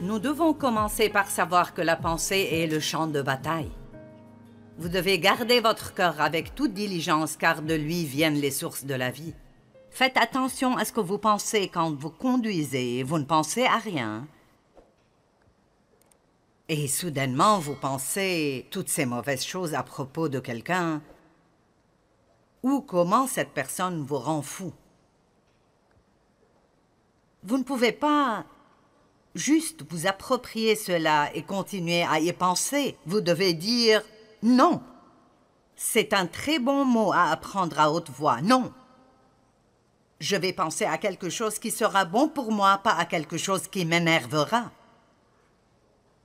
Nous devons commencer par savoir que la pensée est le champ de bataille. Vous devez garder votre cœur avec toute diligence, car de lui viennent les sources de la vie. Faites attention à ce que vous pensez quand vous conduisez, vous ne pensez à rien. Et soudainement, vous pensez toutes ces mauvaises choses à propos de quelqu'un, ou comment cette personne vous rend fou. Vous ne pouvez pas juste vous approprier cela et continuer à y penser. Vous devez dire « non ». C'est un très bon mot à apprendre à haute voix. Non. Je vais penser à quelque chose qui sera bon pour moi, pas à quelque chose qui m'énervera.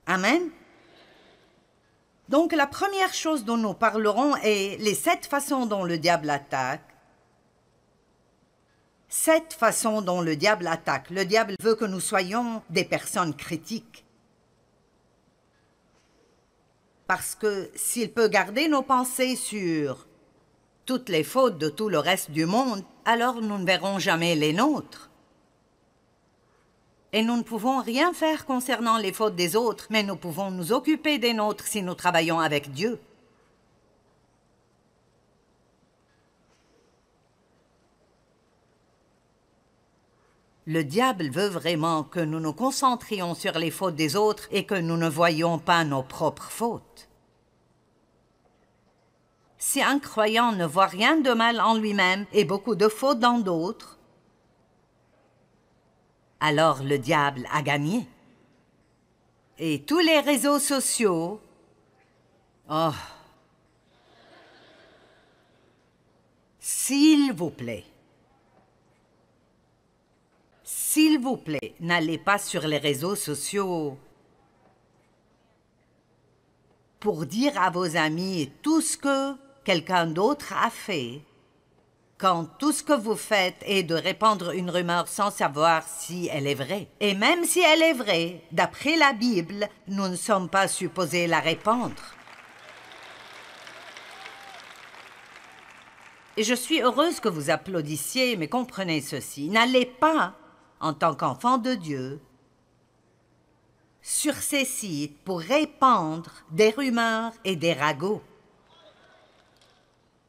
Amen. Donc la première chose dont nous parlerons est les 7 façons dont le diable attaque. 7 façons dont le diable attaque. Le diable veut que nous soyons des personnes critiques. Parce que s'il peut garder nos pensées sur toutes les fautes de tout le reste du monde, alors nous ne verrons jamais les nôtres. Et nous ne pouvons rien faire concernant les fautes des autres, mais nous pouvons nous occuper des nôtres si nous travaillons avec Dieu. Le diable veut vraiment que nous nous concentrions sur les fautes des autres et que nous ne voyions pas nos propres fautes. Si un croyant ne voit rien de mal en lui-même et beaucoup de fautes dans d'autres, alors le diable a gagné. Et tous les réseaux sociaux, oh, s'il vous plaît, n'allez pas sur les réseaux sociaux pour dire à vos amis tout ce que quelqu'un d'autre a fait, quand tout ce que vous faites est de répandre une rumeur sans savoir si elle est vraie. Et même si elle est vraie, d'après la Bible, nous ne sommes pas supposés la répandre. Et je suis heureuse que vous applaudissiez, mais comprenez ceci, n'allez pas, en tant qu'enfant de Dieu, sur ces sites pour répandre des rumeurs et des ragots.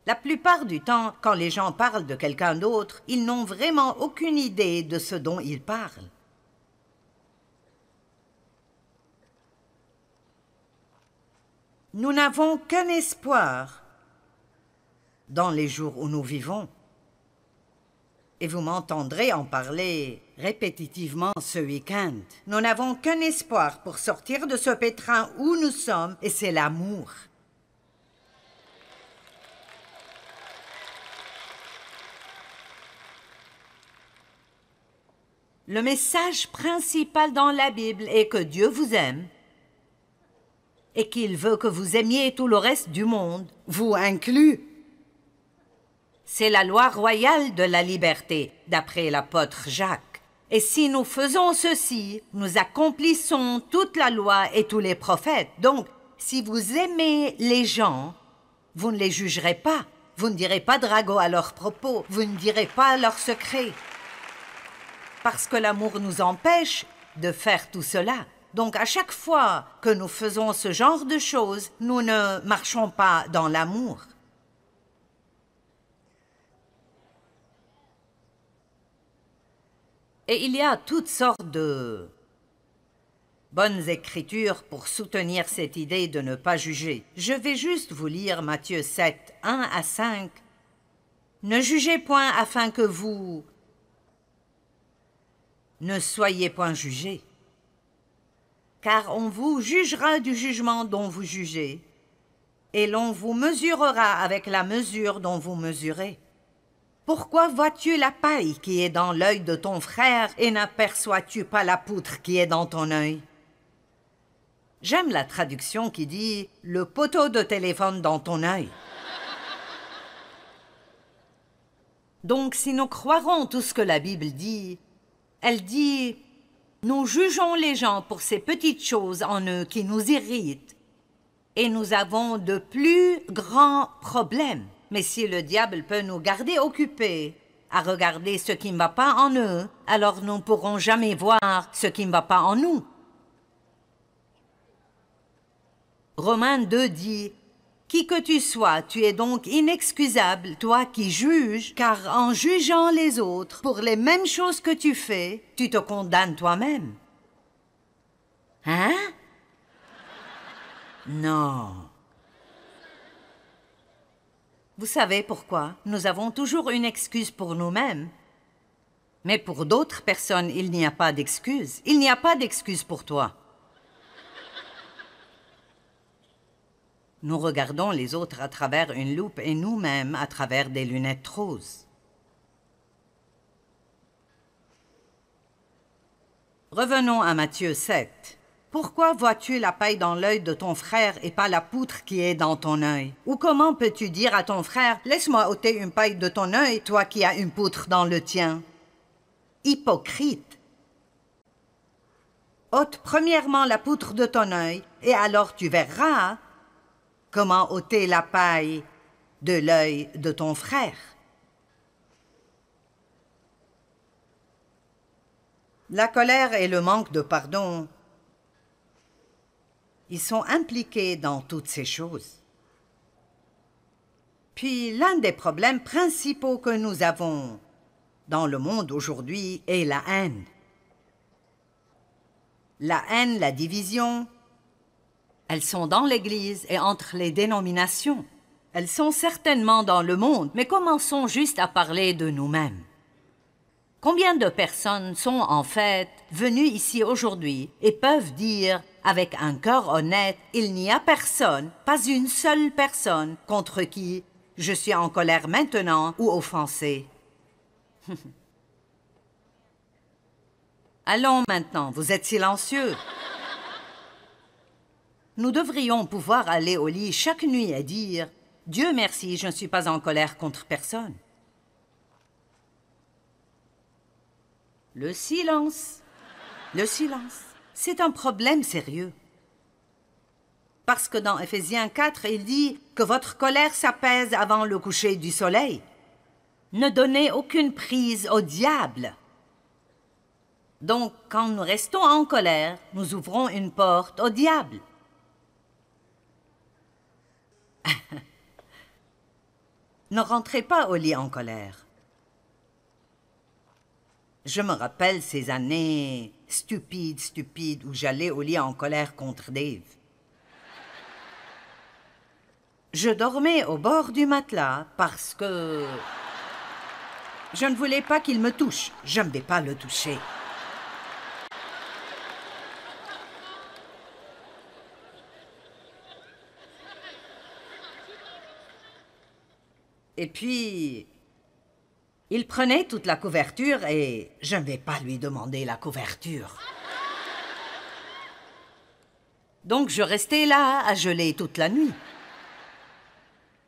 La plupart du temps, quand les gens parlent de quelqu'un d'autre, ils n'ont vraiment aucune idée de ce dont ils parlent. Nous n'avons qu'un espoir dans les jours où nous vivons. Et vous m'entendrez en parler répétitivement ce week-end. Nous n'avons qu'un espoir pour sortir de ce pétrin où nous sommes, et c'est l'amour. Le message principal dans la Bible est que Dieu vous aime et qu'il veut que vous aimiez tout le reste du monde, vous inclus. C'est la loi royale de la liberté, d'après l'apôtre Jacques. Et si nous faisons ceci, nous accomplissons toute la loi et tous les prophètes. Donc, si vous aimez les gens, vous ne les jugerez pas. Vous ne direz pas de ragots à leurs propos. Vous ne direz pas leurs secrets. Parce que l'amour nous empêche de faire tout cela. Donc, à chaque fois que nous faisons ce genre de choses, nous ne marchons pas dans l'amour. Et il y a toutes sortes de bonnes écritures pour soutenir cette idée de ne pas juger. Je vais juste vous lire Matthieu 7, 1 à 5. Ne jugez point afin que vous ne soyez point jugés. Car on vous jugera du jugement dont vous jugez, et l'on vous mesurera avec la mesure dont vous mesurez. Pourquoi vois-tu la paille qui est dans l'œil de ton frère et n'aperçois-tu pas la poutre qui est dans ton œil? J'aime la traduction qui dit « le poteau de téléphone dans ton œil ». Donc, si nous croirons tout ce que la Bible dit, elle dit « nous jugeons les gens pour ces petites choses en eux qui nous irritent et nous avons de plus grands problèmes. » Mais si le diable peut nous garder occupés à regarder ce qui ne va pas en eux, alors nous ne pourrons jamais voir ce qui ne va pas en nous. Romains 2 dit « Qui que tu sois, tu es donc inexcusable, toi qui juges, car en jugeant les autres pour les mêmes choses que tu fais, tu te condamnes toi-même. » Hein? Non. Vous savez pourquoi? Nous avons toujours une excuse pour nous-mêmes. Mais pour d'autres personnes, il n'y a pas d'excuse. Il n'y a pas d'excuse pour toi. Nous regardons les autres à travers une loupe et nous-mêmes à travers des lunettes roses. Revenons à Matthieu 7. Pourquoi vois-tu la paille dans l'œil de ton frère et pas la poutre qui est dans ton œil? Ou comment peux-tu dire à ton frère, laisse-moi ôter une paille de ton œil, toi qui as une poutre dans le tien? Hypocrite! Ôte premièrement la poutre de ton œil, et alors tu verras comment ôter la paille de l'œil de ton frère. La colère et le manque de pardon, ils sont impliqués dans toutes ces choses. Puis l'un des problèmes principaux que nous avons dans le monde aujourd'hui est la haine. La haine, la division, elles sont dans l'Église et entre les dénominations. Elles sont certainement dans le monde, mais commençons juste à parler de nous-mêmes. Combien de personnes sont en fait venues ici aujourd'hui et peuvent dire avec un cœur honnête, il n'y a personne, pas une seule personne contre qui je suis en colère maintenant ou offensé. Allons maintenant, vous êtes silencieux. Nous devrions pouvoir aller au lit chaque nuit et dire « Dieu merci, je ne suis pas en colère contre personne. » Le silence, c'est un problème sérieux. Parce que dans Éphésiens 4, il dit que votre colère s'apaise avant le coucher du soleil. Ne donnez aucune prise au diable. Donc, quand nous restons en colère, nous ouvrons une porte au diable. Ne rentrez pas au lit en colère. Je me rappelle ces années stupides où j'allais au lit en colère contre Dave. Je dormais au bord du matelas parce que je ne voulais pas qu'il me touche. Je ne vais pas le toucher. Et puis, il prenait toute la couverture et je ne vais pas lui demander la couverture. Donc je restais là à geler toute la nuit.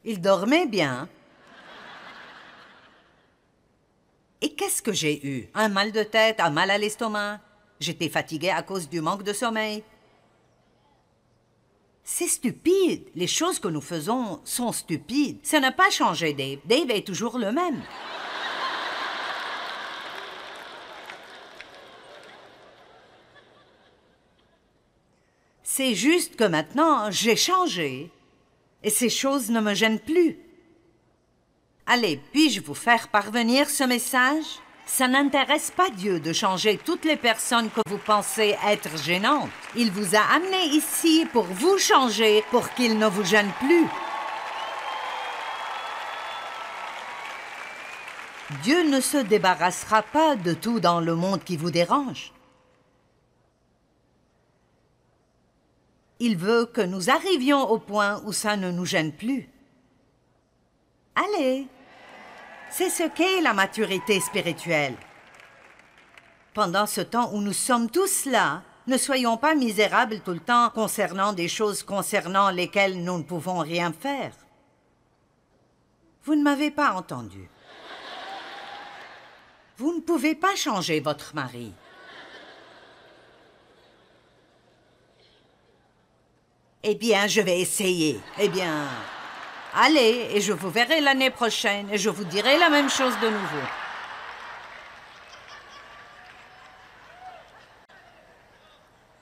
Il dormait bien. Et qu'est-ce que j'ai eu? Un mal de tête, un mal à l'estomac. J'étais fatiguée à cause du manque de sommeil. C'est stupide. Les choses que nous faisons sont stupides. Ça n'a pas changé, Dave. Dave est toujours le même. C'est juste que maintenant, j'ai changé. Et ces choses ne me gênent plus. Allez, puis-je vous faire parvenir ce message? Ça n'intéresse pas Dieu de changer toutes les personnes que vous pensez être gênantes. Il vous a amené ici pour vous changer, pour qu'il ne vous gêne plus. Dieu ne se débarrassera pas de tout dans le monde qui vous dérange. Il veut que nous arrivions au point où ça ne nous gêne plus. Allez! C'est ce qu'est la maturité spirituelle. Pendant ce temps où nous sommes tous là, ne soyons pas misérables tout le temps concernant des choses concernant lesquelles nous ne pouvons rien faire. Vous ne m'avez pas entendu. Vous ne pouvez pas changer votre mari. Eh bien, je vais essayer. Eh bien... Allez, et je vous verrai l'année prochaine, et je vous dirai la même chose de nouveau.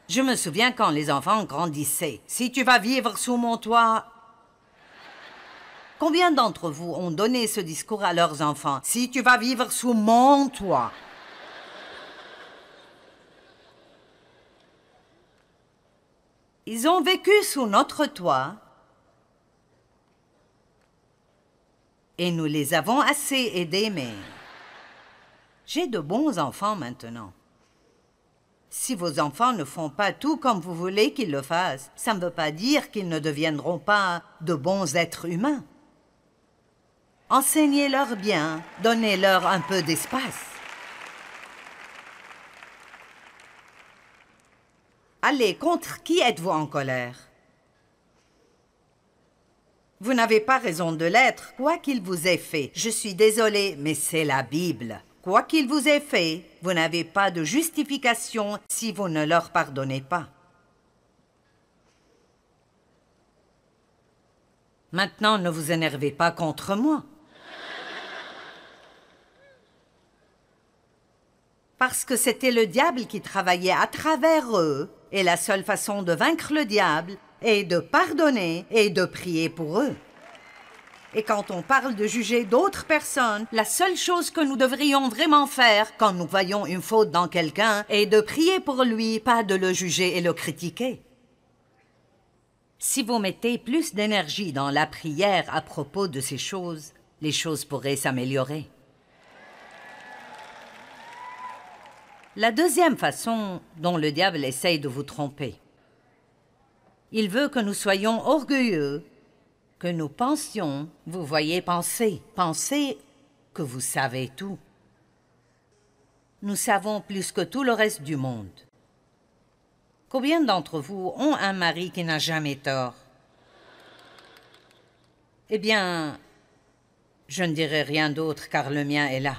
Je me souviens quand les enfants grandissaient. Si tu vas vivre sous mon toit... Combien d'entre vous ont donné ce discours à leurs enfants? Si tu vas vivre sous mon toit. Ils ont vécu sous notre toit et nous les avons assez aidés, mais j'ai de bons enfants maintenant. Si vos enfants ne font pas tout comme vous voulez qu'ils le fassent, ça ne veut pas dire qu'ils ne deviendront pas de bons êtres humains. Enseignez-leur bien, donnez-leur un peu d'espace. Allez, contre qui êtes-vous en colère? Vous n'avez pas raison de l'être, quoi qu'il vous ait fait. Je suis désolée, mais c'est la Bible. Quoi qu'il vous ait fait, vous n'avez pas de justification si vous ne leur pardonnez pas. Maintenant, ne vous énervez pas contre moi. Parce que c'était le diable qui travaillait à travers eux, et la seule façon de vaincre le diable est de pardonner et de prier pour eux. Et quand on parle de juger d'autres personnes, la seule chose que nous devrions vraiment faire quand nous voyons une faute dans quelqu'un est de prier pour lui, pas de le juger et le critiquer. Si vous mettez plus d'énergie dans la prière à propos de ces choses, les choses pourraient s'améliorer. La deuxième façon dont le diable essaye de vous tromper. Il veut que nous soyons orgueilleux, que nous pensions, vous voyez, pensez que vous savez tout. Nous savons plus que tout le reste du monde. Combien d'entre vous ont un mari qui n'a jamais tort? Eh bien, je ne dirai rien d'autre car le mien est là.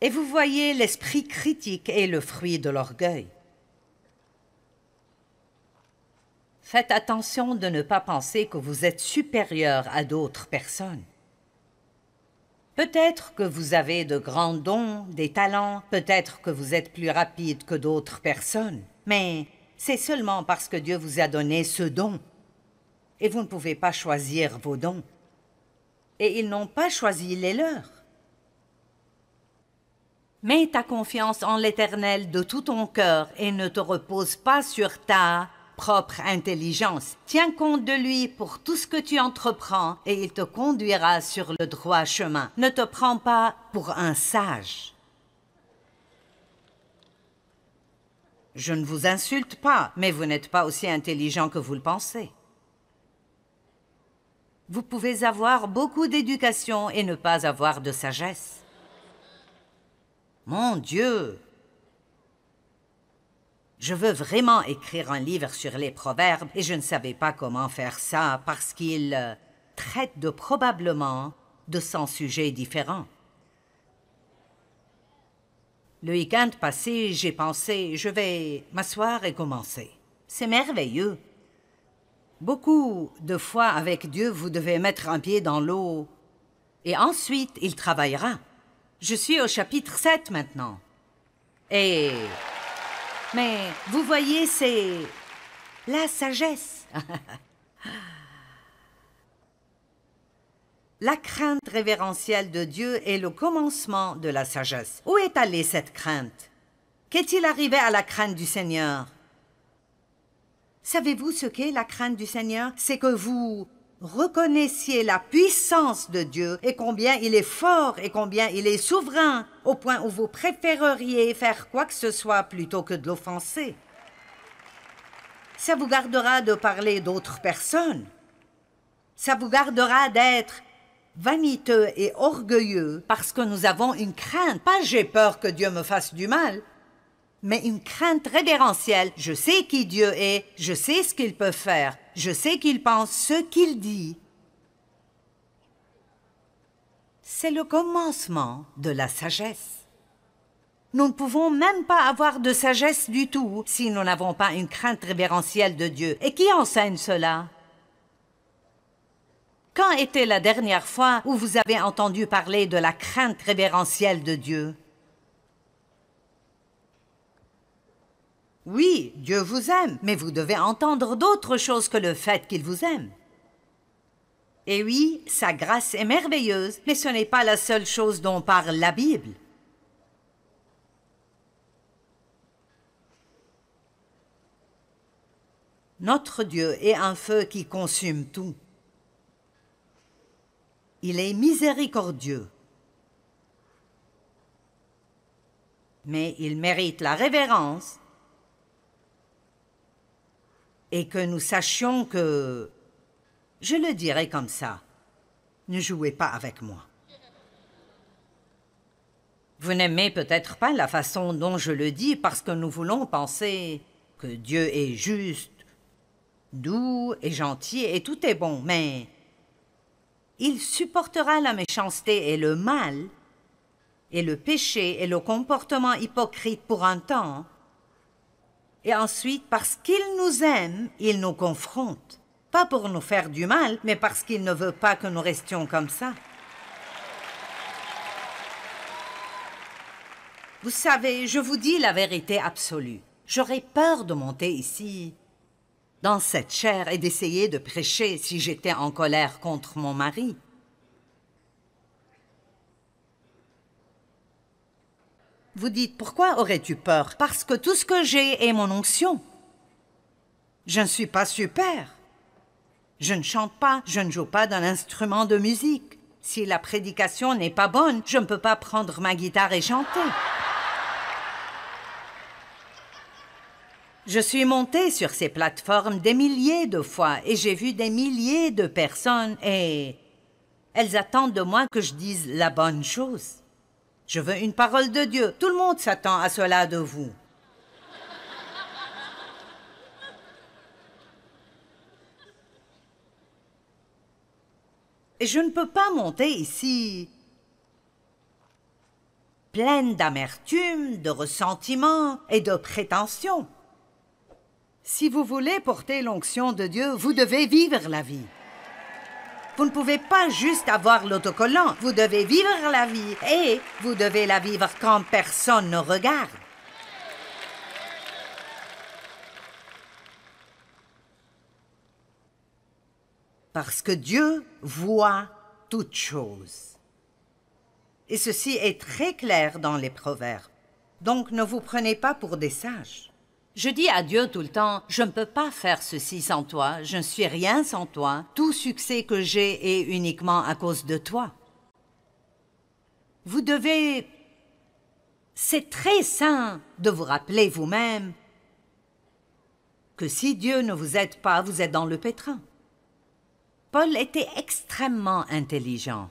Et vous voyez, l'esprit critique est le fruit de l'orgueil. Faites attention de ne pas penser que vous êtes supérieur à d'autres personnes. Peut-être que vous avez de grands dons, des talents, peut-être que vous êtes plus rapide que d'autres personnes, mais c'est seulement parce que Dieu vous a donné ce don. Et vous ne pouvez pas choisir vos dons. Et ils n'ont pas choisi les leurs. Mets ta confiance en l'Éternel de tout ton cœur et ne te repose pas sur ta propre intelligence. Tiens compte de lui pour tout ce que tu entreprends et il te conduira sur le droit chemin. Ne te prends pas pour un sage. Je ne vous insulte pas, mais vous n'êtes pas aussi intelligent que vous le pensez. Vous pouvez avoir beaucoup d'éducation et ne pas avoir de sagesse. Mon Dieu! Je veux vraiment écrire un livre sur les proverbes et je ne savais pas comment faire ça parce qu'ils traitent de probablement de 100 sujets différents. Le week-end passé, j'ai pensé, je vais m'asseoir et commencer. C'est merveilleux. Beaucoup de fois avec Dieu, vous devez mettre un pied dans l'eau et ensuite il travaillera. Je suis au chapitre 7 maintenant. Mais vous voyez, c'est la sagesse. La crainte révérentielle de Dieu est le commencement de la sagesse. Où est allée cette crainte? Qu'est-il arrivé à la crainte du Seigneur? Savez-vous ce qu'est la crainte du Seigneur? C'est que vous reconnaissiez la puissance de Dieu et combien il est fort et combien il est souverain, au point où vous préféreriez faire quoi que ce soit plutôt que de l'offenser. Ça vous gardera de parler d'autres personnes. Ça vous gardera d'être vaniteux et orgueilleux parce que nous avons une crainte. Pas j'ai peur que Dieu me fasse du mal, mais une crainte révérentielle. Je sais qui Dieu est, je sais ce qu'il peut faire, je sais qu'il pense ce qu'il dit. C'est le commencement de la sagesse. Nous ne pouvons même pas avoir de sagesse du tout si nous n'avons pas une crainte révérentielle de Dieu. Et qui enseigne cela? Quand était la dernière fois où vous avez entendu parler de la crainte révérentielle de Dieu? Oui, Dieu vous aime, mais vous devez entendre d'autres choses que le fait qu'il vous aime. Et oui, sa grâce est merveilleuse, mais ce n'est pas la seule chose dont parle la Bible. Notre Dieu est un feu qui consume tout. Il est miséricordieux. Mais il mérite la révérence et que nous sachions que, je le dirai comme ça, ne jouez pas avec moi. Vous n'aimez peut-être pas la façon dont je le dis parce que nous voulons penser que Dieu est juste, doux et gentil et tout est bon, mais il supportera la méchanceté et le mal, et le péché et le comportement hypocrite pour un temps, et ensuite, parce qu'il nous aime, il nous confronte, pas pour nous faire du mal, mais parce qu'il ne veut pas que nous restions comme ça. Vous savez, je vous dis la vérité absolue. J'aurais peur de monter ici, dans cette chair, et d'essayer de prêcher si j'étais en colère contre mon mari. Vous dites, pourquoi aurais-tu peur? Parce que tout ce que j'ai est mon onction. Je ne suis pas super. Je ne chante pas, je ne joue pas d'un instrument de musique. Si la prédication n'est pas bonne, je ne peux pas prendre ma guitare et chanter. Je suis montée sur ces plateformes des milliers de fois et j'ai vu des milliers de personnes et elles attendent de moi que je dise la bonne chose. Je veux une parole de Dieu. Tout le monde s'attend à cela de vous. Et je ne peux pas monter ici pleine d'amertume, de ressentiment et de prétention. Si vous voulez porter l'onction de Dieu, vous devez vivre la vie. Vous ne pouvez pas juste avoir l'autocollant. Vous devez vivre la vie et vous devez la vivre quand personne ne regarde. Parce que Dieu voit toutes choses. Et ceci est très clair dans les Proverbes. Donc ne vous prenez pas pour des sages. Je dis à Dieu tout le temps, je ne peux pas faire ceci sans toi, je ne suis rien sans toi, tout succès que j'ai est uniquement à cause de toi. Vous devez... C'est très sain de vous rappeler vous-même que si Dieu ne vous aide pas, vous êtes dans le pétrin. Paul était extrêmement intelligent.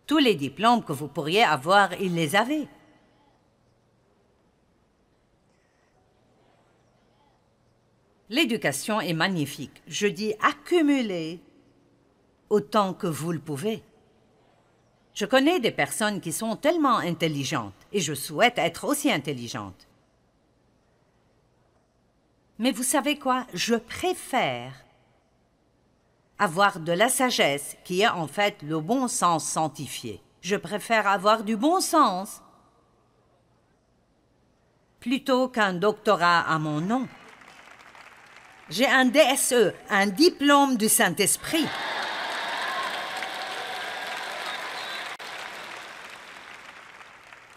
Tous les diplômes que vous pourriez avoir, il les avait. L'éducation est magnifique. Je dis accumulez autant que vous le pouvez. Je connais des personnes qui sont tellement intelligentes et je souhaite être aussi intelligente. Mais vous savez quoi? Je préfère avoir de la sagesse qui est en fait le bon sens sanctifié. Je préfère avoir du bon sens plutôt qu'un doctorat à mon nom. J'ai un DSE, un diplôme du Saint-Esprit.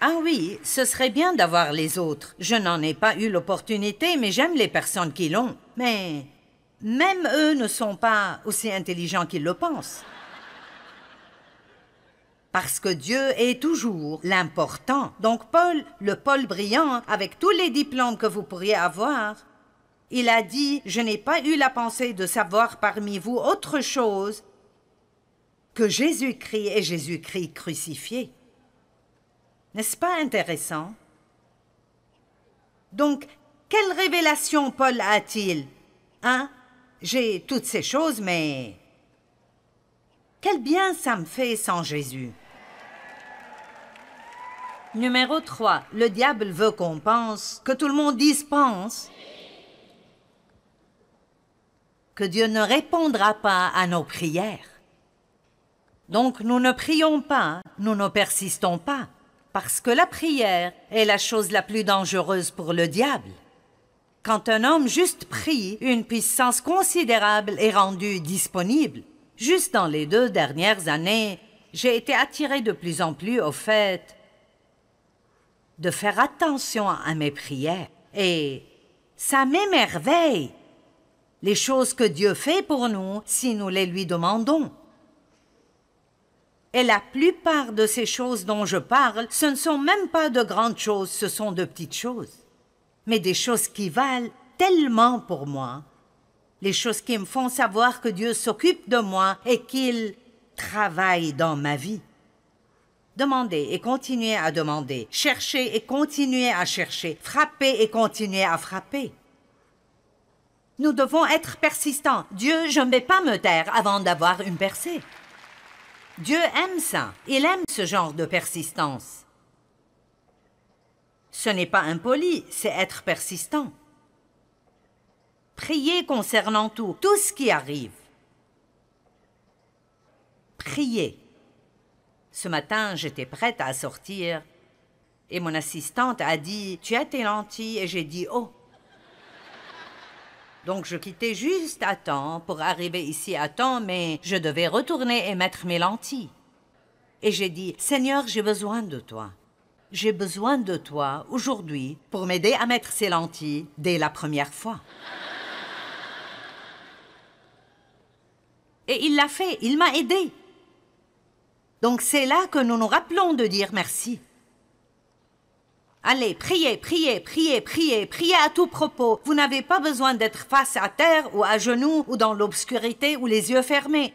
Ah oui, ce serait bien d'avoir les autres. Je n'en ai pas eu l'opportunité, mais j'aime les personnes qui l'ont. Mais même eux ne sont pas aussi intelligents qu'ils le pensent. Parce que Dieu est toujours l'important. Donc Paul, le Paul brillant, avec tous les diplômes que vous pourriez avoir, il a dit, je n'ai pas eu la pensée de savoir parmi vous autre chose que Jésus-Christ et Jésus-Christ crucifié. N'est-ce pas intéressant? Donc, quelle révélation Paul a-t-il? Hein? J'ai toutes ces choses, mais quel bien ça me fait sans Jésus? Numéro 3. Le diable veut qu'on pense, que tout le monde dise pense, que Dieu ne répondra pas à nos prières. Donc nous ne prions pas, nous ne persistons pas, parce que la prière est la chose la plus dangereuse pour le diable. Quand un homme juste prie, une puissance considérable est rendue disponible. Juste dans les 2 dernières années, j'ai été attiré de plus en plus au fait de faire attention à mes prières. Et ça m'émerveille, les choses que Dieu fait pour nous si nous les lui demandons. Et la plupart de ces choses dont je parle, ce ne sont même pas de grandes choses, ce sont de petites choses. Mais des choses qui valent tellement pour moi. Les choses qui me font savoir que Dieu s'occupe de moi et qu'il travaille dans ma vie. Demandez et continuez à demander. Cherchez et continuez à chercher. Frappez et continuez à frapper. Nous devons être persistants. Dieu, je ne vais pas me taire avant d'avoir une percée. Dieu aime ça. Il aime ce genre de persistance. Ce n'est pas impoli, c'est être persistant. Priez concernant tout ce qui arrive. Priez. Ce matin, j'étais prête à sortir et mon assistante a dit « Tu as tes lentilles ?» et j'ai dit « Oh !» Donc je quittais juste à temps pour arriver ici à temps, mais je devais retourner et mettre mes lentilles. Et j'ai dit « Seigneur, j'ai besoin de toi. J'ai besoin de toi aujourd'hui pour m'aider à mettre ces lentilles dès la première fois. » Et il l'a fait, il m'a aidé. Donc c'est là que nous nous rappelons de dire merci. Allez, priez, priez, priez, priez, priez à tout propos. Vous n'avez pas besoin d'être face à terre ou à genoux ou dans l'obscurité ou les yeux fermés.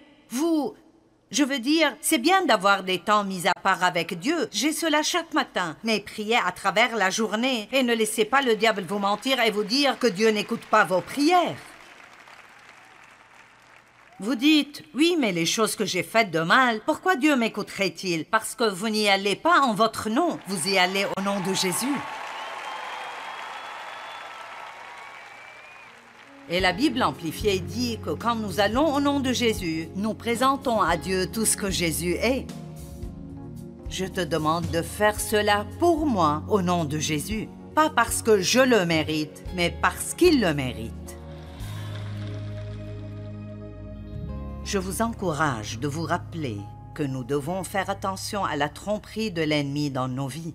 Je veux dire, c'est bien d'avoir des temps mis à part avec Dieu. J'ai cela chaque matin. Mais priez à travers la journée et ne laissez pas le diable vous mentir et vous dire que Dieu n'écoute pas vos prières. Vous dites, oui, mais les choses que j'ai faites de mal, pourquoi Dieu m'écouterait-il? Parce que vous n'y allez pas en votre nom, vous y allez au nom de Jésus. Et la Bible amplifiée dit que quand nous allons au nom de Jésus, nous présentons à Dieu tout ce que Jésus est. Je te demande de faire cela pour moi au nom de Jésus. Pas parce que je le mérite, mais parce qu'il le mérite. Je vous encourage de vous rappeler que nous devons faire attention à la tromperie de l'ennemi dans nos vies.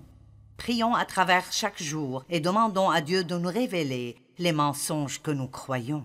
Prions à travers chaque jour et demandons à Dieu de nous révéler les mensonges que nous croyons.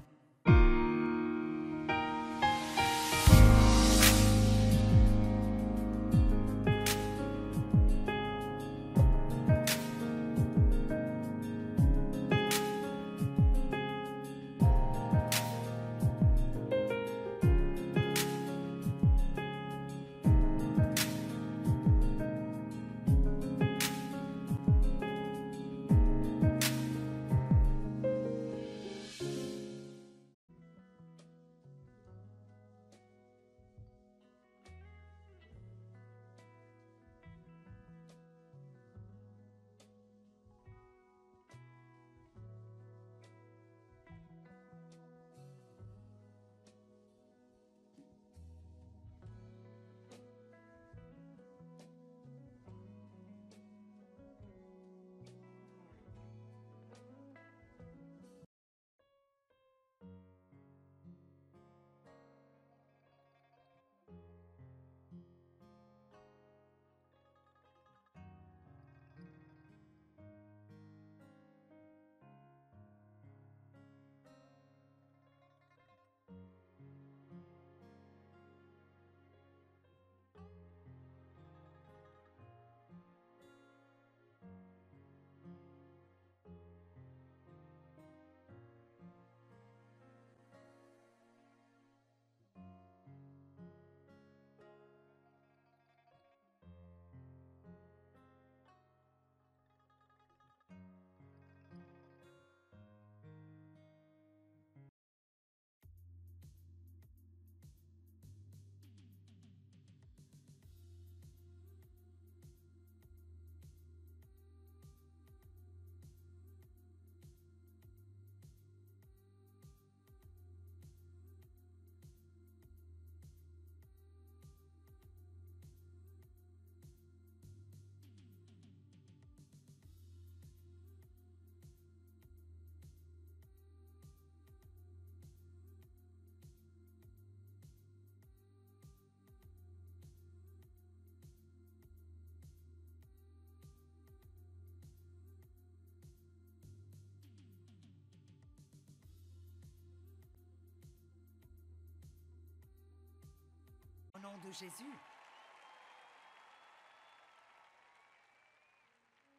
de Jésus.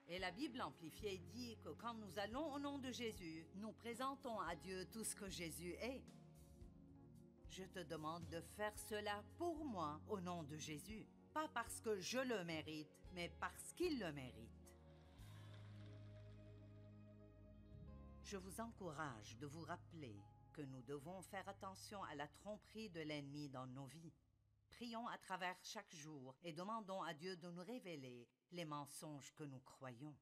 Et la Bible amplifiée dit que quand nous allons au nom de Jésus, nous présentons à Dieu tout ce que Jésus est. Je te demande de faire cela pour moi au nom de Jésus. Pas parce que je le mérite, mais parce qu'il le mérite. Je vous encourage de vous rappeler que nous devons faire attention à la tromperie de l'ennemi dans nos vies. Prions à travers chaque jour et demandons à Dieu de nous révéler les mensonges que nous croyons.